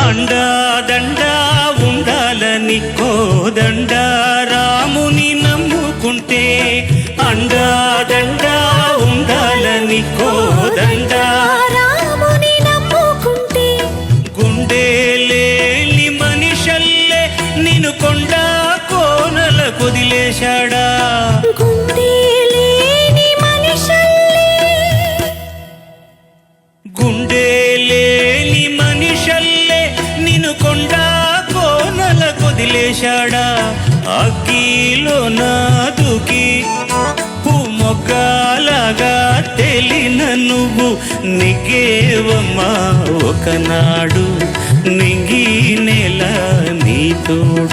అండా దండా ఉండాలని కోదండ రాముని నమ్ముకుంటే అండా దండా ఉండాలని కోదండ రాముని నమ్ముకుంటే గుండె లేని మనిషల్లే నిన్ను కొండ కోనల కొదిలేశాడా గుండె లేని మనిషల్లే గుండె లేని మనిషల్లే నిన్ను కొండ కోనల కొదిలేశాడా అగ్గిలో నాదుకి మొగ్గలాగా తెలిన నువ్వు నిగేవమ్మా ఒకనాడు నింగి నెల నీ తోడు